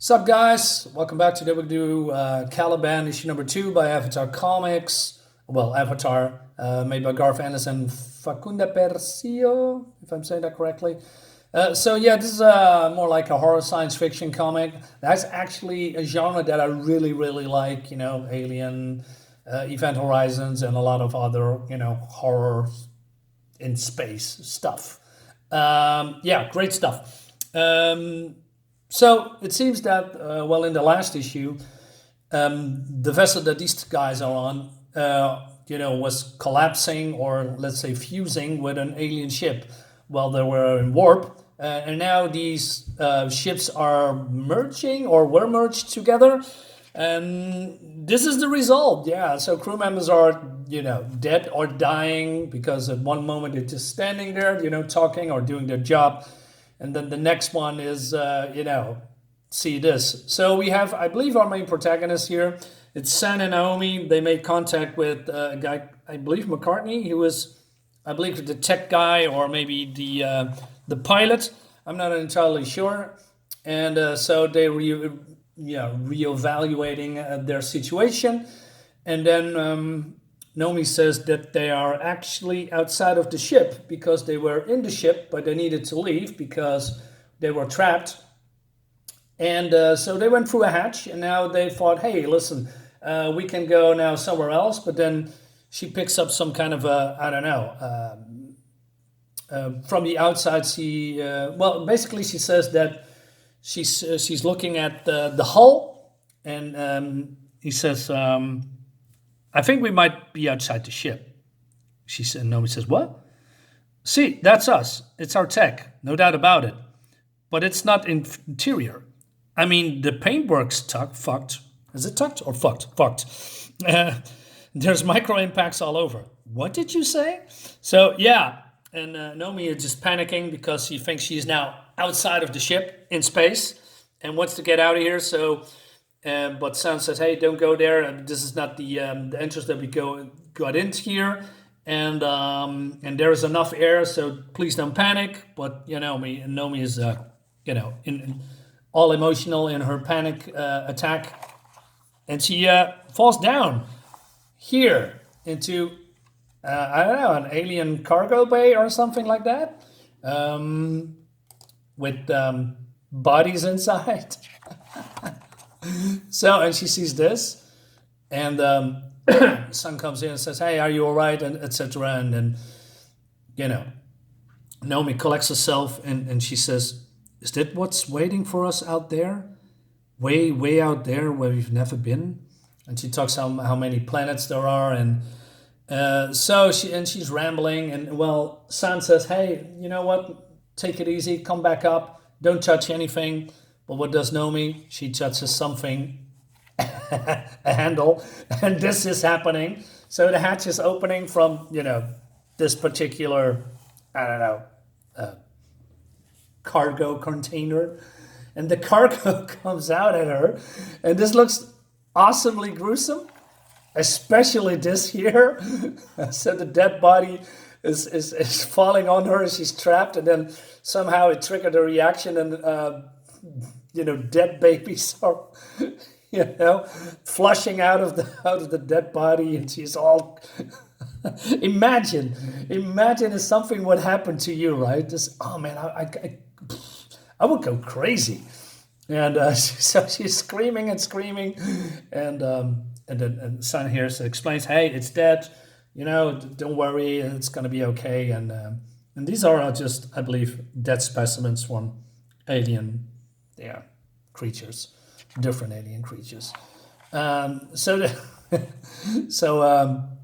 Sup guys, welcome back. Today we'll do Caliban issue number 2 by Avatar Comics. Well, Avatar, made by Garth Ennis and Facundo Percio, if I'm saying that correctly. This is more like a horror science fiction comic. That's actually a genre that I really, really like. Alien, Event Horizons, and a lot of other, horror in space stuff. Great stuff. So it seems that, in the last issue, the vessel that these guys are on, was collapsing or let's say fusing with an alien ship while they were in warp. And now these ships are merging or were merged together. And this is the result. Yeah, so crew members are, dead or dying because at one moment they're just standing there, talking or doing their job. And then the next one is, see this. So we have, I believe, our main protagonist here. It's San and Naomi. They made contact with a guy, I believe McCartney. He was, I believe, the tech guy or maybe the pilot. I'm not entirely sure. And so they reevaluating their situation. And then Naomi says that they are actually outside of the ship because they were in the ship, but they needed to leave because they were trapped. And so they went through a hatch, and now they thought, hey, listen, we can go now somewhere else. But then she picks up some kind of from the outside. Basically she says that she's looking at the hull, and he says, I think we might be outside the ship. She said, Naomi says, what? See, that's us. It's our tech, no doubt about it. But it's not interior. I mean, the paintwork's fucked. Is it tucked or fucked? Fucked. There's micro impacts all over. What did you say? So, yeah. And Naomi is just panicking because she thinks she's now outside of the ship in space and wants to get out of here. So, but San says, hey, don't go there. This is not the entrance that we got into here. And there is enough air, so please don't panic. But, Naomi is, in all emotional in her panic attack. And she falls down here into, an alien cargo bay or something like that. With bodies inside. So, and she sees this, and Sun comes in and says, hey, are you all right, and etc. And then, Naomi collects herself, and she says, is that what's waiting for us out there? Way, way out there where we've never been? And she talks how many planets there are, and she's rambling, and San says, hey, you know what? Take it easy, come back up, don't touch anything. But what does Naomi? She touches something, a handle, and this is happening. So the hatch is opening from, this particular, cargo container. And the cargo comes out at her. And this looks awesomely gruesome, especially this here. So the dead body is falling on her as she's trapped. And then somehow it triggered a reaction, and dead babies are, flushing out of the dead body, and she's all. Imagine if something would happen to you, right? Just, oh man, I would go crazy, and so she's screaming and screaming, and then Sun here explains, hey, it's dead, don't worry, it's gonna be okay, and these are just, I believe, dead specimens from alien. Creatures, different alien creatures. They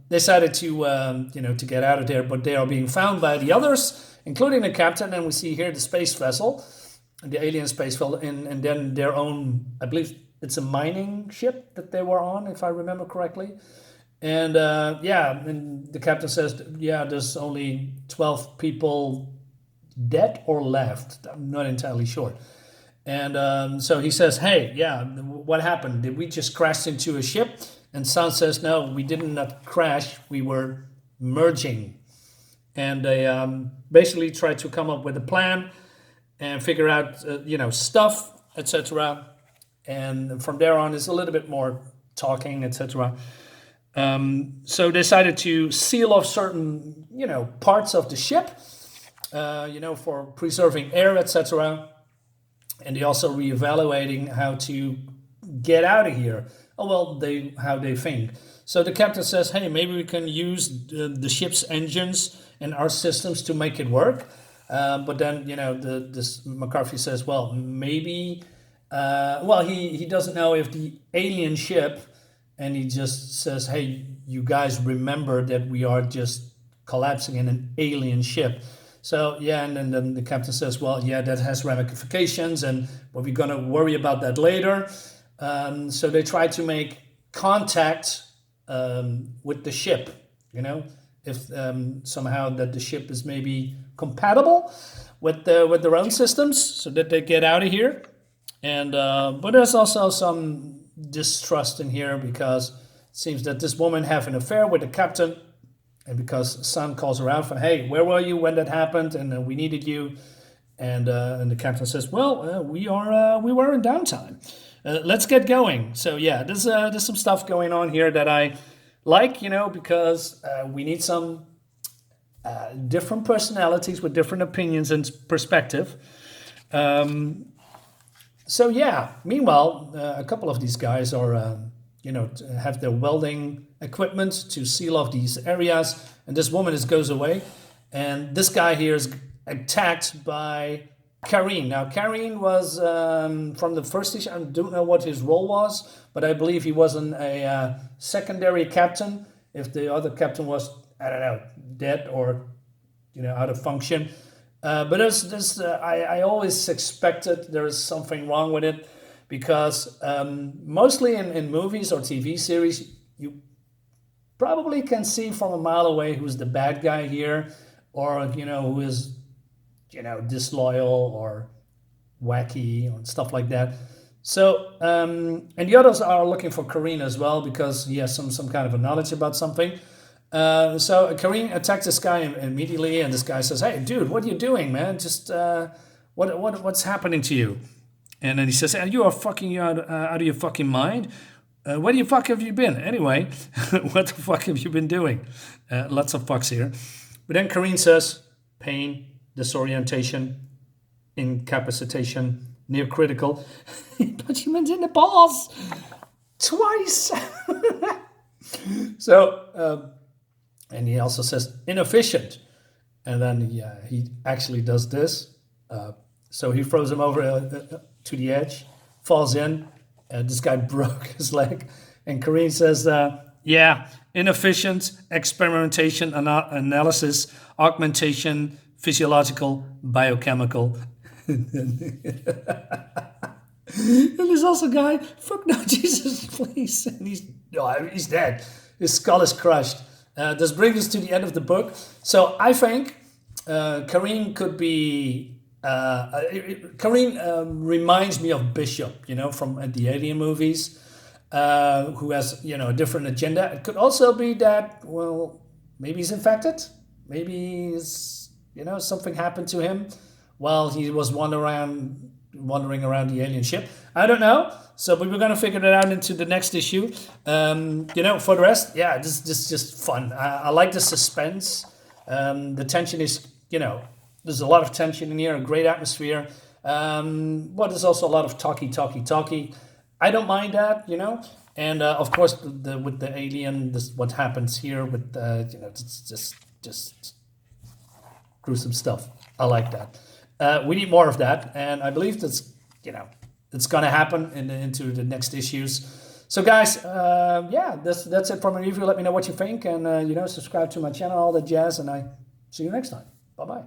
decided to get out of there, but they are being found by the others, including the captain. And we see here the space vessel, the alien space vessel, and then their own. I believe it's a mining ship that they were on, if I remember correctly. And and the captain says, there's only 12 people dead or left. I'm not entirely sure. And so he says, hey, what happened? Did we just crash into a ship? And San says, no, we did not crash. We were merging. And they basically tried to come up with a plan and figure out, stuff, etc. and from there on is a little bit more talking, etc. So they decided to seal off certain, parts of the ship, for preserving air, etc. And they also reevaluating how to get out of here. Oh well, how they think. So the captain says, "Hey, maybe we can use the ship's engines and our systems to make it work." But then, this McCarthy says, "Well, maybe." He doesn't know if the alien ship, and he just says, "Hey, you guys remember that we are just collapsing in an alien ship." So yeah, and then the captain says, "Well, yeah, that has ramifications, but we're gonna worry about that later." So they try to make contact with the ship, if somehow that the ship is maybe compatible with their own systems, so that they get out of here. And but there's also some distrust in here, because it seems that this woman have an affair with the captain, and because Sun calls her out for, "Hey, where were you when that happened? And we needed you." And the captain says, "Well, we were in downtime. Let's get going." So yeah, there's some stuff going on here that I like, because we need some different personalities with different opinions and perspective. So yeah, meanwhile, a couple of these guys are, have their welding equipment to seal off these areas, and this woman goes away, and this guy here is attacked by Karine. Now, Karine was from the first issue. I don't know what his role was, but I believe he wasn't a secondary captain. If the other captain was, I don't know, dead or out of function. But I always suspected there is something wrong with it, because mostly in movies or TV series, you probably can see from a mile away who's the bad guy here, or who is disloyal or wacky or stuff like that. So and the others are looking for Karine as well, because he has some kind of a knowledge about something. So Karine attacks this guy immediately, and this guy says, "Hey, dude, what are you doing, man? Just what's happening to you?" And then he says, "You are fucking out of your fucking mind. Where the fuck have you been? Anyway, what the fuck have you been doing?" Lots of fucks here. But then Karine says, "Pain, disorientation, incapacitation, near critical." But she meant in the balls twice. So, and he also says inefficient. And then he actually does this. So he throws him over to the edge, falls in. This guy broke his leg. And Karine says, inefficient, experimentation, analysis, augmentation, physiological, biochemical. And there's also a guy, "Fuck no, Jesus, please." And he's dead. His skull is crushed. This brings us to the end of the book. So I think Karine could be... Karine reminds me of Bishop, from the Alien movies, who has, a different agenda. It could also be that, well, maybe he's infected. Maybe he's, something happened to him while he was wandering around the alien ship. I don't know. So, but we're going to figure that out into the next issue. For the rest, this is just fun. I like the suspense. The tension is, there's a lot of tension in here, a great atmosphere. But there's also a lot of talky. I don't mind that, And of course, with the alien, what happens here with, it's just gruesome stuff. I like that. We need more of that, and I believe that's it's going to happen into the next issues. So guys, that's it from my review. Let me know what you think, and subscribe to my channel, all that jazz, and I see you next time. Bye bye.